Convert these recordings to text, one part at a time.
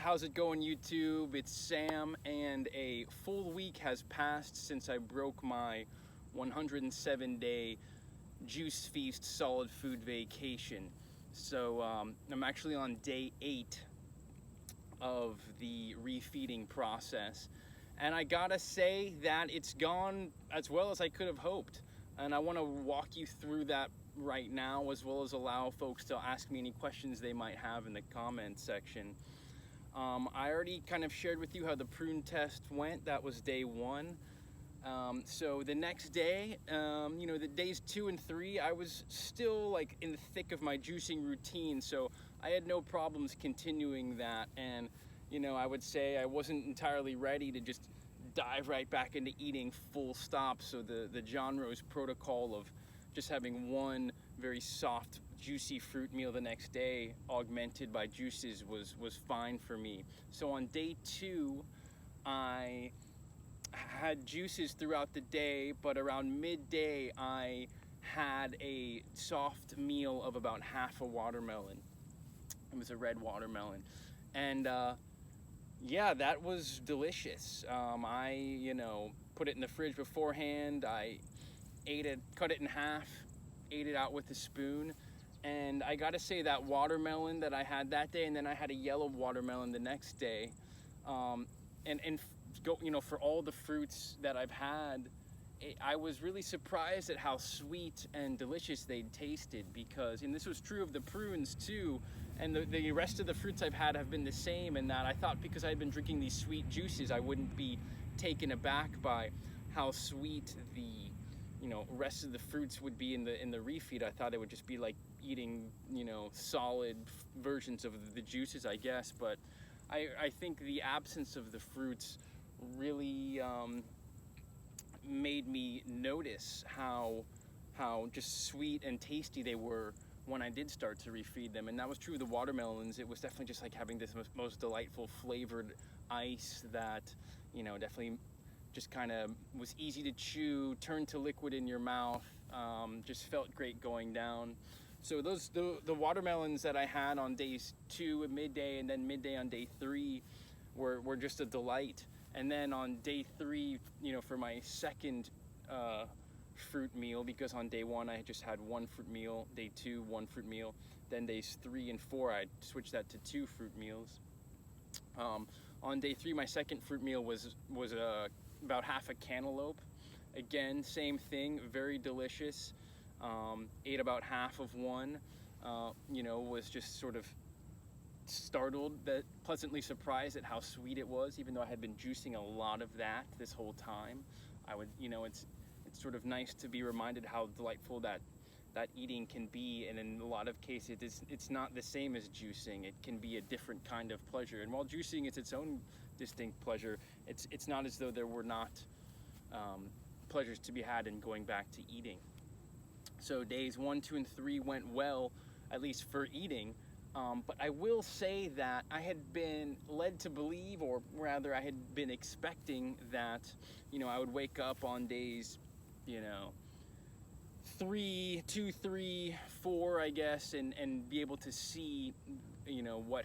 How's it going, YouTube? It's Sam, and a full week has passed since I broke my 107-day Juice Feast solid food vacation. So I'm actually on day 8 of the refeeding process, and I gotta say that it's gone as well as I could have hoped, and I want to walk you through that right now, as well as allow folks to ask me any questions they might have in the comment section. I already kind of shared with you how the prune test went. That was day 1. So the next day, the days 2 and 3, I was still like in the thick of my juicing routine, so I had no problems continuing that. And I would say I wasn't entirely ready to just dive right back into eating full stop. So the John Rose protocol of just having one very soft, juicy fruit meal the next day, augmented by juices, was fine for me. So on day 2, I had juices throughout the day, but around midday, I had a soft meal of about half a watermelon. It was a red watermelon, and yeah, that was delicious. I put it in the fridge beforehand. I ate it, cut it in half, ate it out with a spoon, and I gotta say that watermelon that I had that day, and then I had a yellow watermelon the next day, for all the fruits that I've had, I was really surprised at how sweet and delicious they tasted, and this was true of the prunes too, and the rest of the fruits I've had have been the same, and that I thought because I'd been drinking these sweet juices, I wouldn't be taken aback by how sweet the rest of the fruits would be in the refeed. I thought it would just be like eating solid versions of the juices, I guess. But I think the absence of the fruits really made me notice how just sweet and tasty they were when I did start to refeed them. And that was true of the watermelons. It was definitely just like having this most delightful flavored ice that definitely just kind of was easy to chew, turned to liquid in your mouth, just felt great going down. So the watermelons that I had on days 2 at midday, and then midday on day 3 were just a delight. And then on day 3, for my second fruit meal, because on day 1 I just had 1 fruit meal, day 2 1 fruit meal, then days 3 and 4 I switched that to 2 fruit meals. On day 3, my second fruit meal was about half a cantaloupe. Again, same thing, very delicious. Ate about half of one. Was just sort of startled, pleasantly surprised at how sweet it was, even though I had been juicing a lot of that this whole time. It's sort of nice to be reminded how delightful that eating can be, and in a lot of cases it's not the same as juicing. It can be a different kind of pleasure, and while juicing is its own distinct pleasure, it's not as though there were not pleasures to be had in going back to eating. So days 1, 2, and 3 went well, at least for eating, but I will say that I had been led to believe, or rather I had been expecting that I would wake up on days 3, 2, 3, 4, I guess, and be able to see, what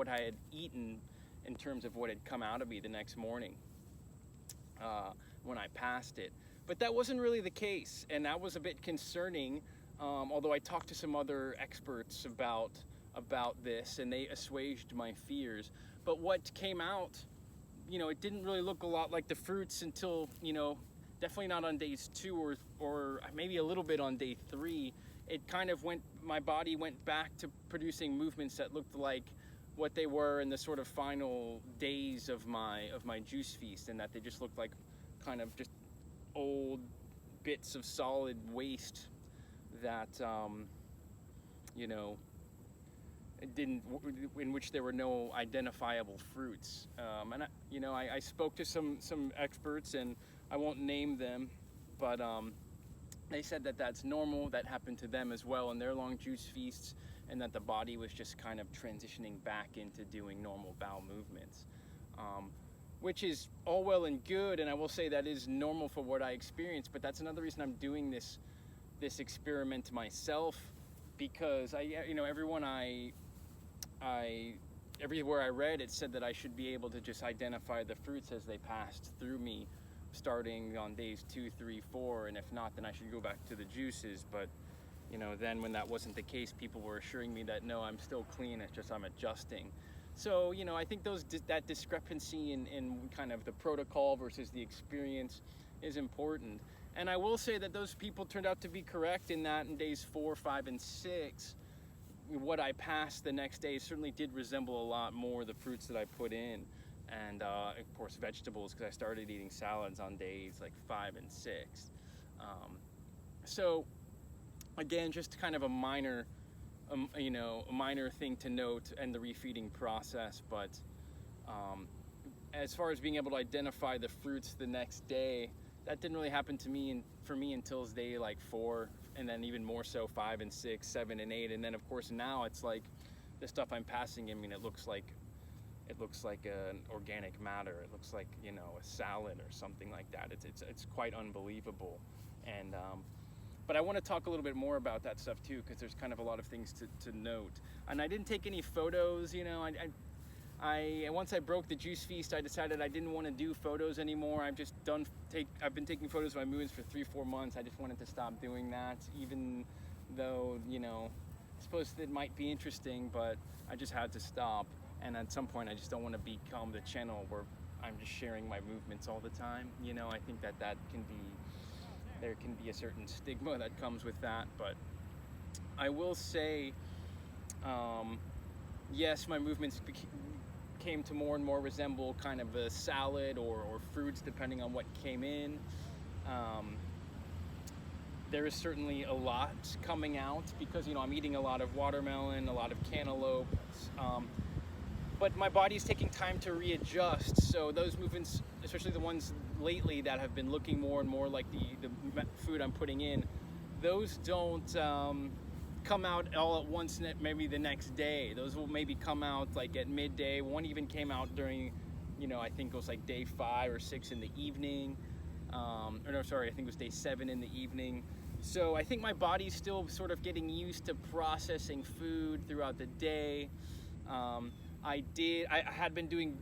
I had eaten in terms of what had come out of me the next morning when I passed it. But that wasn't really the case, and that was a bit concerning. Although I talked to some other experts about this, and they assuaged my fears. But what came out, it didn't really look a lot like the fruits until definitely not on days 2 or maybe a little bit on day 3. It kind of my body went back to producing movements that looked like what they were in the sort of final days of my juice feast, and that they just looked like kind of just old bits of solid waste that in which there were no identifiable fruits. And I spoke to some experts, and I won't name them, but they said that that's normal. That happened to them as well in their long juice feasts, and that the body was just kind of transitioning back into doing normal bowel movements, which is all well and good, and I will say that is normal for what I experienced. But that's another reason I'm doing this experiment myself, because everyone I everywhere I read, it said that I should be able to just identify the fruits as they passed through me, starting on days 2, 3, 4, and if not, then I should go back to the juices. But you know, then when that wasn't the case, people were assuring me that no, I'm still clean, it's just I'm adjusting. So, you know, I think that discrepancy in kind of the protocol versus the experience is important. And I will say that those people turned out to be correct in that in days 4, 5, and 6, what I passed the next day certainly did resemble a lot more the fruits that I put in. And of course vegetables, because I started eating salads on days like 5 and 6. So again, just kind of a minor a minor thing to note in the refeeding process. But as far as being able to identify the fruits the next day, that didn't really happen to me for me until day like 4, and then even more so 5 and 6, 7 and 8, and then of course now it's like the stuff I'm passing. I mean, it looks like an organic matter. It looks like, you know, a salad or something like that. It's quite unbelievable. And but I want to talk a little bit more about that stuff too, because there's kind of a lot of things to note. And I didn't take any photos, you know. I once I broke the Juice Feast, I decided I didn't want to do photos anymore. I've been taking photos of my movements for 3-4 months. I just wanted to stop doing that, even though, you know, I suppose it might be interesting, but I just had to stop. And at some point, I just don't want to become the channel where I'm just sharing my movements all the time. You know, I think that there can be a certain stigma that comes with that. But I will say, yes, my movements came to more and more resemble kind of a salad or fruits, depending on what came in. There is certainly a lot coming out because, you know, I'm eating a lot of watermelon, a lot of cantaloupe, but my body's taking time to readjust. So those movements, especially the ones lately that have been looking more and more like the food I'm putting in, those don't come out all at once, maybe the next day. Those will maybe come out like at midday. One even came out during, you know, I think it was like day 5 or 6 in the evening. Or no, sorry, I think it was day 7 in the evening. So I think my body's still sort of getting used to processing food throughout the day. I had been doing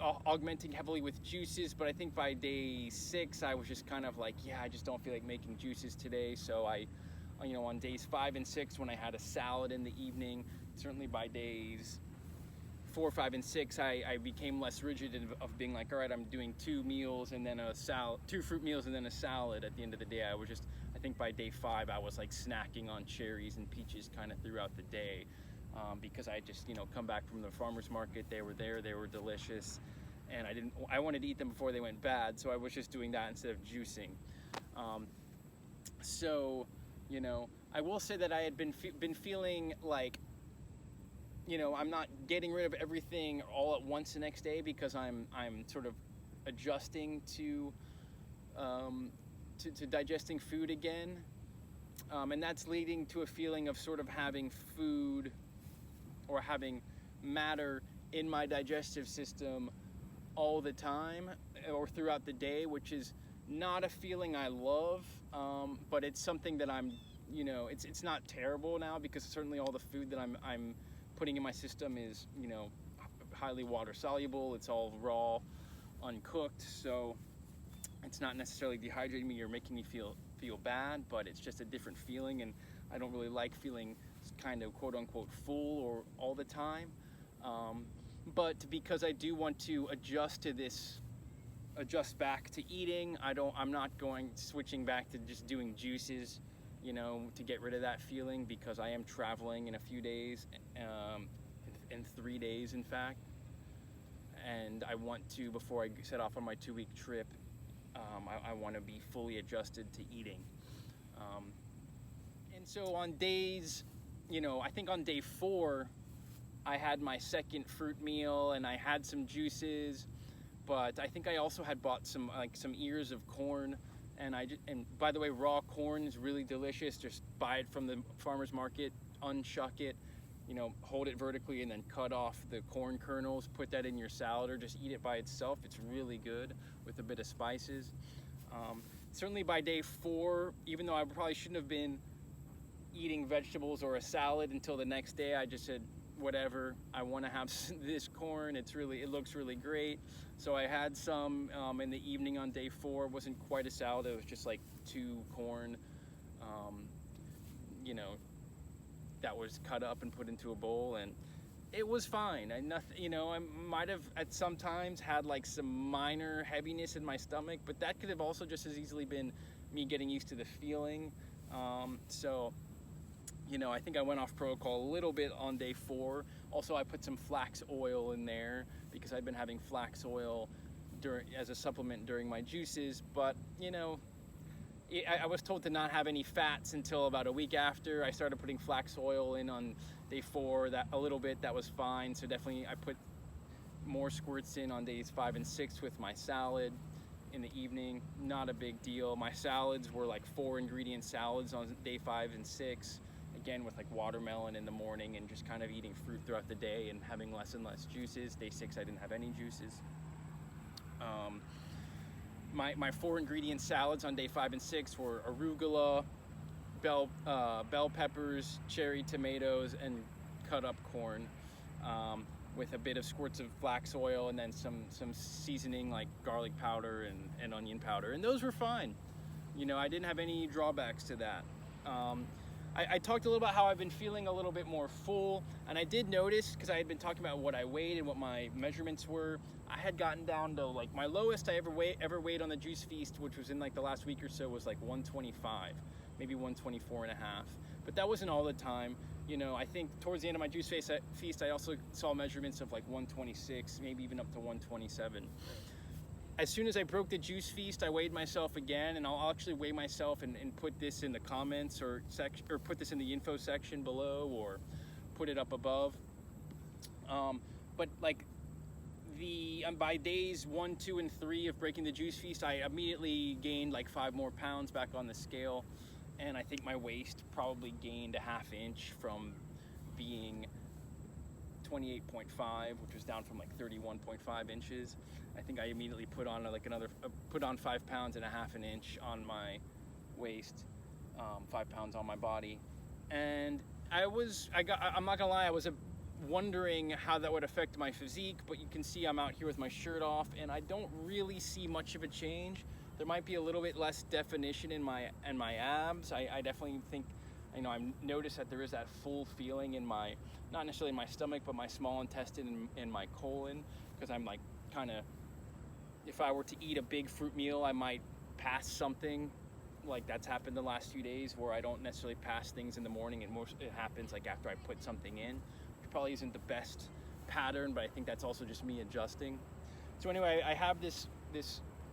augmenting heavily with juices, but I think by day 6 I was just kind of like, yeah, I just don't feel like making juices today. So you know, on days 5 and 6, when I had a salad in the evening, certainly by days 4, 5, and 6, I became less rigid of being like, all right, I'm doing 2 meals and then a salad, 2 fruit meals and then a salad at the end of the day. I think by day 5 I was like snacking on cherries and peaches kind of throughout the day, because I just, you know, come back from the farmer's market. They were there, they were delicious, and I wanted to eat them before they went bad, so I was just doing that instead of juicing. So, you know, I will say that I had been feeling like, you know, I'm not getting rid of everything all at once the next day, because I'm sort of adjusting to digesting food again, and that's leading to a feeling of sort of having food or having matter in my digestive system all the time or throughout the day, which is not a feeling I love, but it's something that I'm, you know, it's not terrible now, because certainly all the food that I'm putting in my system is, you know, highly water soluble. It's all raw, uncooked, so it's not necessarily dehydrating me or making me feel bad, but it's just a different feeling, and I don't really like feeling kind of quote unquote full or all the time. But because I do want to adjust back to eating, I'm not switching back to just doing juices, you know, to get rid of that feeling, because I am traveling in a few days, in 3 days in fact, and I want to, before I set off on my 2-week trip, I want to be fully adjusted to eating. And so on days, you know, I think on day 4 I had my second fruit meal and I had some juices, but I think I also had bought some ears of corn, and by the way, raw corn is really delicious. Just buy it from the farmer's market, unshuck it, you know, hold it vertically and then cut off the corn kernels, put that in your salad or just eat it by itself. It's really good with a bit of spices. Certainly by day 4, even though I probably shouldn't have been eating vegetables or a salad until the next day, I just said, whatever, I want to have this corn. It looks really great. So I had some in the evening on day 4. It wasn't quite a salad. It was just like 2 corn, you know, that was cut up and put into a bowl, and it was fine. I might have at some times had like some minor heaviness in my stomach, but that could have also just as easily been me getting used to the feeling. So, I think I went off protocol a little bit on day 4. Also, I put some flax oil in there because I've been having flax oil as a supplement during my juices, but I was told to not have any fats until about a week after. I started putting flax oil in on day 4, that a little bit, that was fine. So definitely I put more squirts in on days 5 and 6 with my salad in the evening. Not a big deal. My salads were like 4 ingredient salads on day 5 and 6, again with like watermelon in the morning and just kind of eating fruit throughout the day and having less and less juices. Day 6 I didn't have any juices. My 4 ingredient salads on day 5 and 6 were arugula, bell peppers, cherry tomatoes, and cut up corn, with a bit of squirts of flax oil and then some seasoning like garlic powder and onion powder, and those were fine. I didn't have any drawbacks to that. I talked a little about how I've been feeling a little bit more full, and I did notice, because I had been talking about what I weighed and what my measurements were, I had gotten down to like my lowest I ever weighed on the Juice Feast, which was in like the last week or so, was like 125, maybe 124 and a half. But that wasn't all the time. I think towards the end of my Juice Feast, I also saw measurements of like 126, maybe even up to 127. As soon as I broke the Juice Feast, I weighed myself again, and I'll actually weigh myself and put this in the comments or put this in the info section below, or put it up above. But like by days 1, 2, and 3 of breaking the Juice Feast, I immediately gained like 5 more pounds back on the scale, and I think my waist probably gained a half inch from being 28.5, which was down from like 31.5 inches. I think I immediately put on put on 5 pounds and a half an inch on my waist, 5 pounds on my body, and I'm not gonna lie, I was wondering how that would affect my physique, but you can see I'm out here with my shirt off, and I don't really see much of a change. There might be a little bit less definition in my abs. I definitely think, I've noticed that there is that full feeling in my, not necessarily in my stomach, but my small intestine and my colon, because I'm like kind of, if I were to eat a big fruit meal, I might pass something. Like that's happened the last few days, where I don't necessarily pass things in the morning, and it happens like after I put something in, which probably isn't the best pattern, but I think that's also just me adjusting. So anyway, I have this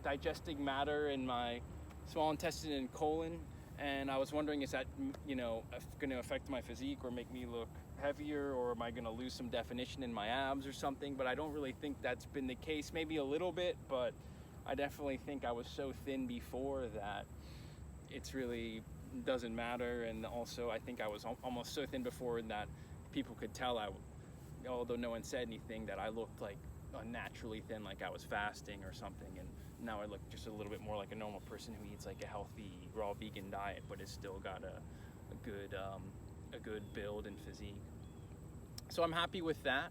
digesting matter in my small intestine and colon, and I was wondering, is that going to affect my physique or make me look heavier, or am I going to lose some definition in my abs or something? But I don't really think that's been the case. Maybe a little bit, but I definitely think I was so thin before that it's really doesn't matter. And also I think I was almost so thin before that people could tell, although no one said anything, that I looked like unnaturally thin, like I was fasting or something. And now I look just a little bit more like a normal person who eats like a healthy raw vegan diet, but has still got a good build and physique. So I'm happy with that.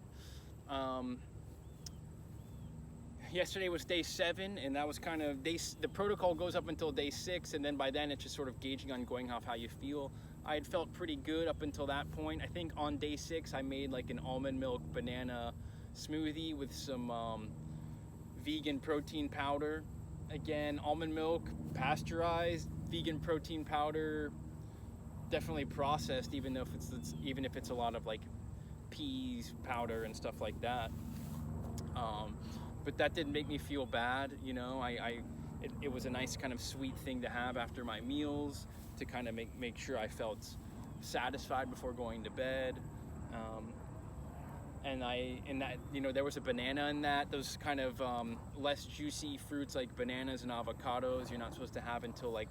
Yesterday was day 7, and that was kind of the protocol goes up until day 6, and then by then it's just sort of gauging on going off how you feel. I had felt pretty good up until that point. I think on day 6 I made like an almond milk banana smoothie with some vegan protein powder. Again, almond milk, pasteurized, vegan protein powder, definitely processed, even if it's a lot of like peas powder and stuff like that. But that didn't make me feel bad. It was a nice kind of sweet thing to have after my meals, to kind of make sure I felt satisfied before going to bed. And that there was a banana in that. Those kind of less juicy fruits like bananas and avocados you're not supposed to have until like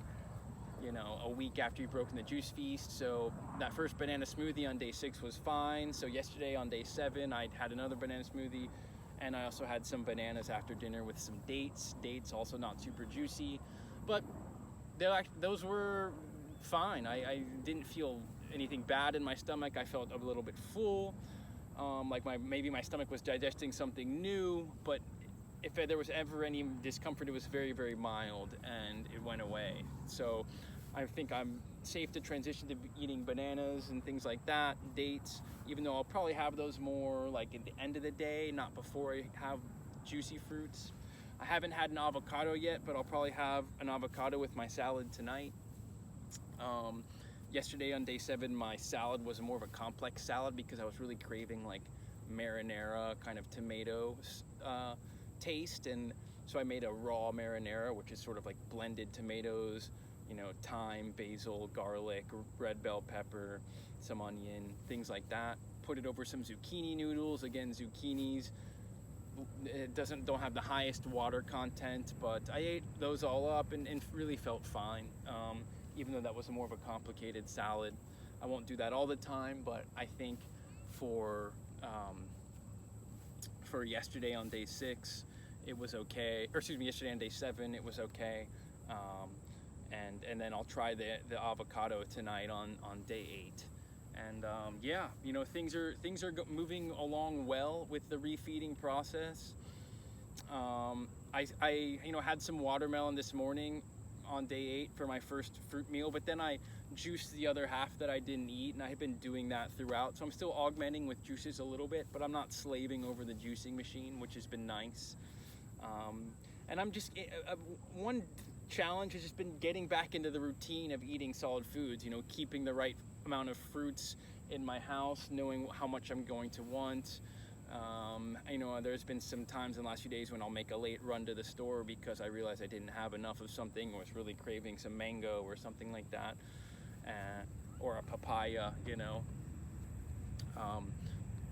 a week after you've broken the Juice Feast. So that first banana smoothie on day 6 was fine. So yesterday on day 7 I had another banana smoothie, and I also had some bananas after dinner with some dates. Dates also not super juicy, but those were fine. I didn't feel anything bad in my stomach. I felt a little bit full. like maybe my stomach was digesting something new, but if there was ever any discomfort, it was very, very mild, and it went away. So I think I'm safe to transition to eating bananas and things like that, dates, even though I'll probably have those more like at the end of the day, not before I have juicy fruits. I haven't had an avocado yet, but I'll probably have an avocado with my salad tonight. Yesterday on day 7, my salad was more of a complex salad because I was really craving like marinara kind of tomato taste, and so I made a raw marinara, which is sort of like blended tomatoes, you know, thyme, basil, garlic, red bell pepper, some onion, things like that. Put it over some zucchini noodles. Again, zucchinis, it don't have the highest water content, but I ate those all up and really felt fine. Even though that was more of a complicated salad. I won't do that all the time, but I think for yesterday on day 6, it was okay. Or excuse me, yesterday on day 7, it was okay. And then I'll try the avocado tonight on day 8. And yeah, you know, things are moving along well with the refeeding process. I you know, had some watermelon this morning on day 8 for my first fruit meal, but then I juiced the other half that I didn't eat, and I have been doing that throughout. So I'm still augmenting with juices a little bit, but I'm not slaving over the juicing machine, which has been nice. And I'm just one challenge has just been getting back into the routine of eating solid foods, you know, keeping the right amount of fruits in my house, knowing how much I'm going to want. You know, there's been some times in the last few days when I'll make a late run to the store because I realized I didn't have enough of something, or was really craving some mango or something like that, or a papaya, you know.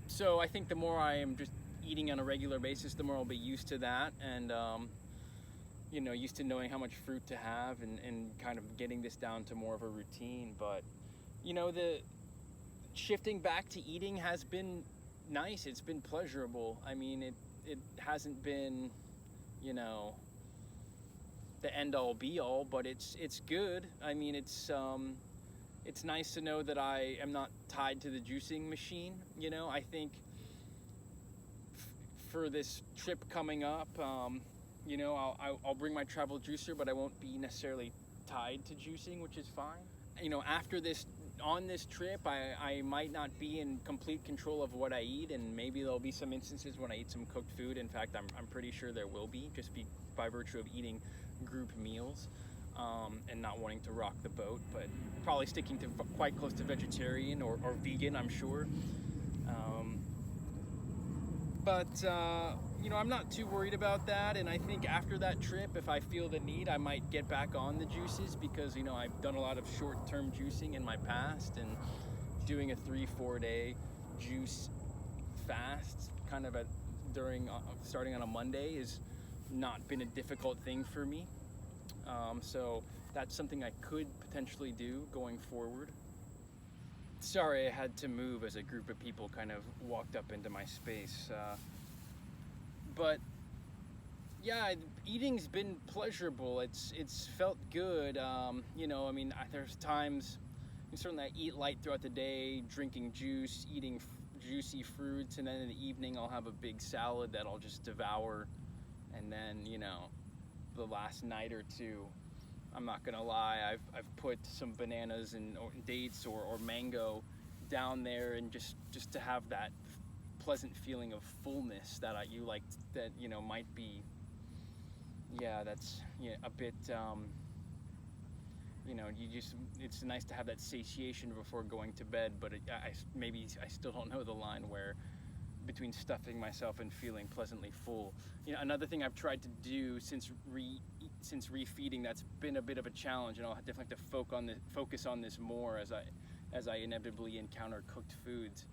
So I think the more I am just eating on a regular basis, the more I'll be used to that, and you know, used to knowing how much fruit to have, and kind of getting this down to more of a routine. But you know, the shifting back to eating has been nice. It's been pleasurable. I mean, it hasn't been, you know, the end all be all, but it's good. I mean, it's nice to know that I am not tied to the juicing machine. You know, I think for this trip coming up, you know, I'll bring my travel juicer, but I won't be necessarily tied to juicing, which is fine. You know, after this, on this trip, I might not be in complete control of what I eat, and maybe there'll be some instances when I eat some cooked food. In fact, I'm pretty sure there will be, just by virtue of eating group meals, and not wanting to rock the boat, but probably sticking to quite close to vegetarian or vegan, I'm sure. But you know, I'm not too worried about that, and I think after that trip, if I feel the need, I might get back on the juices, because you know, I've done a lot of short-term juicing in my past, and doing a 3-4 day juice fast kind of starting on a Monday has not been a difficult thing for me. So that's something I could potentially do going forward. Sorry, I had to move as a group of people kind of walked up into my space. But yeah, eating's been pleasurable. It's felt good. You know, I mean, there's times, certainly I eat light throughout the day, drinking juice, eating juicy fruits, and then in the evening I'll have a big salad that I'll just devour. And then, you know, the last night or two, I'm not gonna lie, I've put some bananas or dates or mango down there, and just to have that pleasant feeling of fullness that you like, that, you know, might be, yeah, that's, yeah, a bit, you know, it's nice to have that satiation before going to bed, but maybe I still don't know the line where between stuffing myself and feeling pleasantly full. You know, another thing I've tried to do since refeeding that's been a bit of a challenge, and I'll definitely have to focus on this more as I inevitably encounter cooked foods,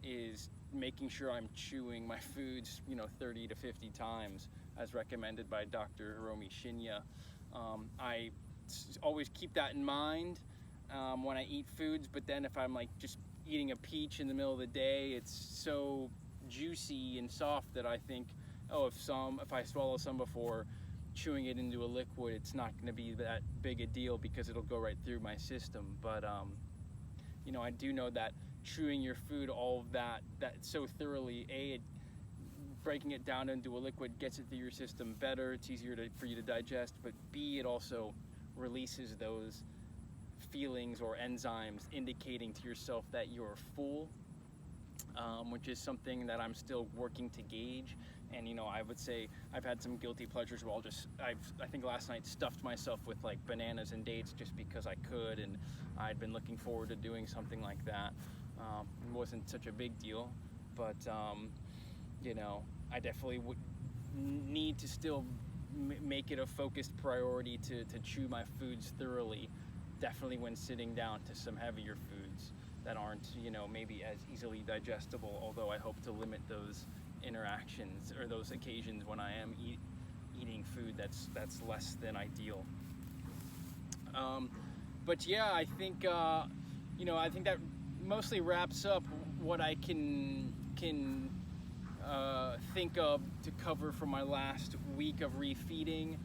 is making sure I'm chewing my foods, you know, 30 to 50 times as recommended by Dr. Hiromi Shinya. I always keep that in mind when I eat foods, but then if I'm like just eating a peach in the middle of the day, it's so juicy and soft that I think, oh, if I swallow some before chewing it into a liquid, it's not going to be that big a deal because it'll go right through my system. But you know, I do know that chewing your food, all of that so thoroughly. Breaking it down into a liquid gets it through your system better. It's easier for you to digest. But B, it also releases those feelings or enzymes indicating to yourself that you're full, which is something that I'm still working to gauge. And I would say I've had some guilty pleasures where I think last night stuffed myself with like bananas and dates just because I could, and I'd been looking forward to doing something like that. It wasn't such a big deal, but I definitely would need to still make it a focused priority to chew my foods thoroughly, definitely when sitting down to some heavier foods that aren't maybe as easily digestible, although I hope to limit those interactions or those occasions when I am eating food that's less than ideal. But yeah, I think I think that mostly wraps up what I can think of to cover for my last week of refeeding.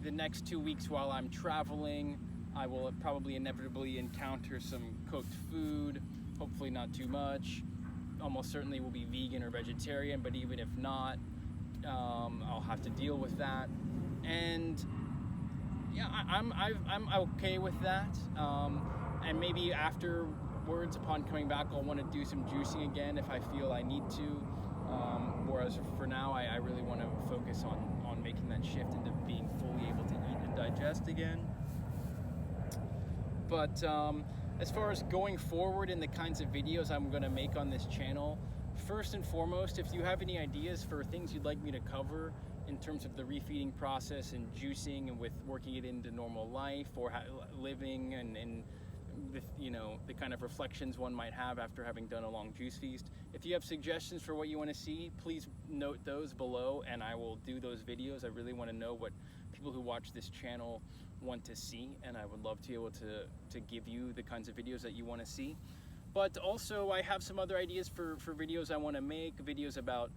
The next 2 weeks while I'm traveling, I will probably inevitably encounter some cooked food, hopefully not too much. Almost certainly will be vegan or vegetarian, but even if not, I'll have to deal with that. And yeah, I'm okay with that. And maybe afterwards, upon coming back, I'll want to do some juicing again if I feel I need to. Whereas for now, I really want to focus on making that shift into being fully able to eat and digest again. But as far as going forward in the kinds of videos I'm going to make on this channel, first and foremost, if you have any ideas for things you'd like me to cover in terms of the refeeding process and juicing and with working it into normal life or living and with, the kind of reflections one might have after having done a long juice feast. If you have suggestions for what you want to see, please note those below and I will do those videos. I really want to know what people who watch this channel want to see, and I would love to be able to give you the kinds of videos that you want to see. But also I have some other ideas for videos I want to make, videos about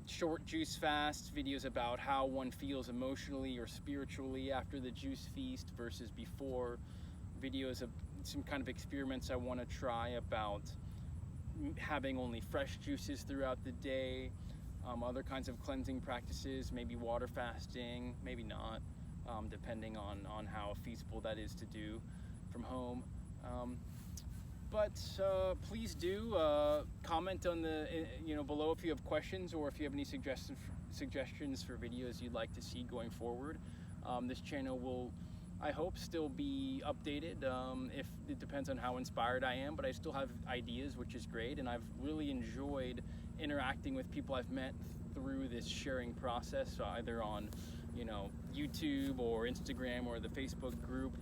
short juice fasts, videos about how one feels emotionally or spiritually after the juice feast versus before, videos of some kind of experiments I want to try about having only fresh juices throughout the day, other kinds of cleansing practices, maybe water fasting, maybe not, depending on how feasible that is to do from home. But please do comment on the below if you have questions or if you have any suggestions for videos you'd like to see going forward. This channel will, I hope, still be updated. If it depends on how inspired I am, but I still have ideas, which is great, and I've really enjoyed interacting with people I've met through this sharing process, so either on YouTube or Instagram or the Facebook group.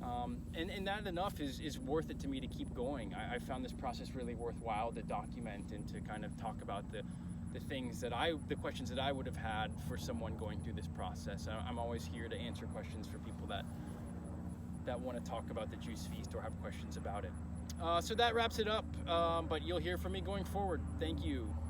And that enough is worth it to me to keep going. I found this process really worthwhile to document and to kind of talk about the questions that I would have had for someone going through this process. I'm always here to answer questions for people that want to talk about the Juice Feast or have questions about it. So that wraps it up, but you'll hear from me going forward. Thank you.